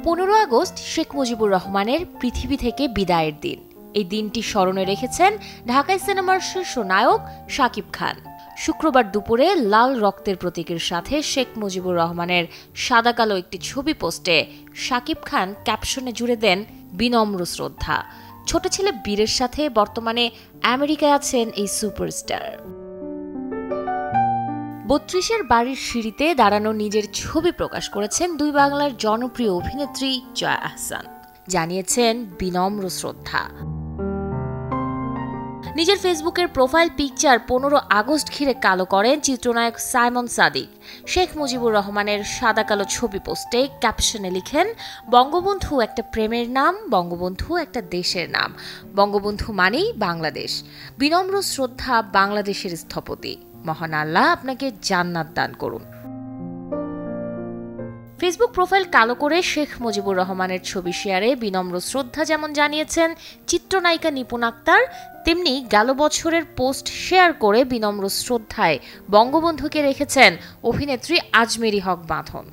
15 August Sheikh Mujibur রহমানের পৃথিবী থেকে বিদায়ের দিন। এই দিনটি স্মরণে রেখেছেন ঢাকাই সিনেমার শীর্ষ নায়ক শাকিব খান। শুক্রবার দুপুরে লাল রক্তের প্রতীকের সাথে শেখ মুজিবুর রহমানের সাদা কালো একটি ছবি পোস্টে শাকিব খান ক্যাপশনে জুড়ে দেন বিনম্র শ্রদ্ধা। ছোট ছেলে বীরের সাথে বর্তমানে আমেরিকায় আছেন এই সুপারস্টার। 32-এর বাড়ির সিঁড়িতে দাঁড়ানো নিজের ছবি প্রকাশ করেছেন দুই বাংলার জনপ্রিয় অভিনেত্রী জয়া আহসান। জানিয়েছেন বিনম্র শ্রদ্ধা। নিজের ফেসবুকের প্রোফাইল পিকচার 15 আগস্ট ঘিরে কালো করেন চিত্রনায়ক সাইমন সাদিক। শেখ মুজিবুর রহমানের সাদা কালো ছবি পোস্টে ক্যাপশনে লিখেন, বঙ্গবন্ধু একটা প্রেমের নাম, বঙ্গবন্ধু একটা দেশের নাম, বঙ্গবন্ধু মানেই বাংলাদেশ। বিনম্র শ্রদ্ধা বাংলাদেশের স্থপতি। মহান আল্লাহ আপনাকে জান্নাত দান করুন। ফেসবুক প্রোফাইল কালো করে শেখ মুজিবুর রহমানের ছবি শেয়ারে বিনম্র শ্রদ্ধা যেমন জানিয়েছেন চিত্রনায়িকা নিপুণ আক্তার, তেমনি গেল বছরের পোস্ট শেয়ার করে বিনম্র শ্রদ্ধায় বঙ্গবন্ধুকে রেখেছেন অভিনেত্রী আজমেরী হক বাঁধন।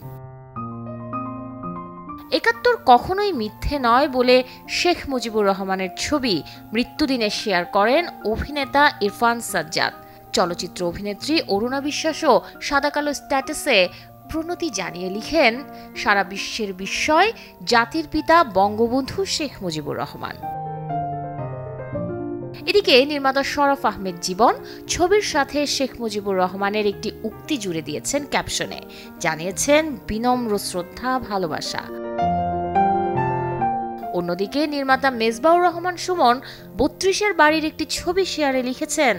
৭১ কখনোই মিথ্যে নয় বলে শেখ মুজিবুর রহমানের ছবি মৃত্যুদিনে শেয়ার করেন অভিনেতা ইরফান সাজ্জাদ। চলচ্চিত্র অভিনেত্রী অরুণা বিশ্বাসও সাদা কালো স্ট্যাটাসে প্রণতি জানিয়ে লিখেন, সারা বিশ্বের বিস্ময় জাতির পিতা বঙ্গবন্ধু শেখ মুজিবুর রহমান। এদিকে নির্মাতা শরফ আহমেদ জীবন ছবির সাথে শেখ মুজিবুর রহমানের একটি উক্তি জুড়ে দিয়েছেন ক্যাপশনে। জানিয়েছেন বিনম্র শ্রদ্ধা, ভালোবাসা। অন্যদিকে নির্মাতা মেজবাউর রহমান সুমন 32-এর বাড়ির একটি ছবি শেয়ারে লিখেছেন,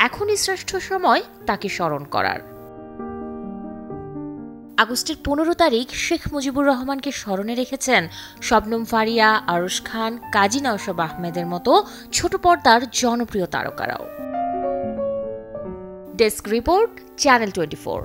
এখনই শ্রেষ্ঠ সময় তাকে স্মরণ করার। আগস্টের 15 তারিখ শেখ মুজিবুর রহমানকে স্মরণে রেখেছেন শবনম ফারিয়া, আরশ খান, কাজী নওশাব আহমেদের মতো ছোট পর্দার জনপ্রিয় তারকারাও। Desk report, channel 24।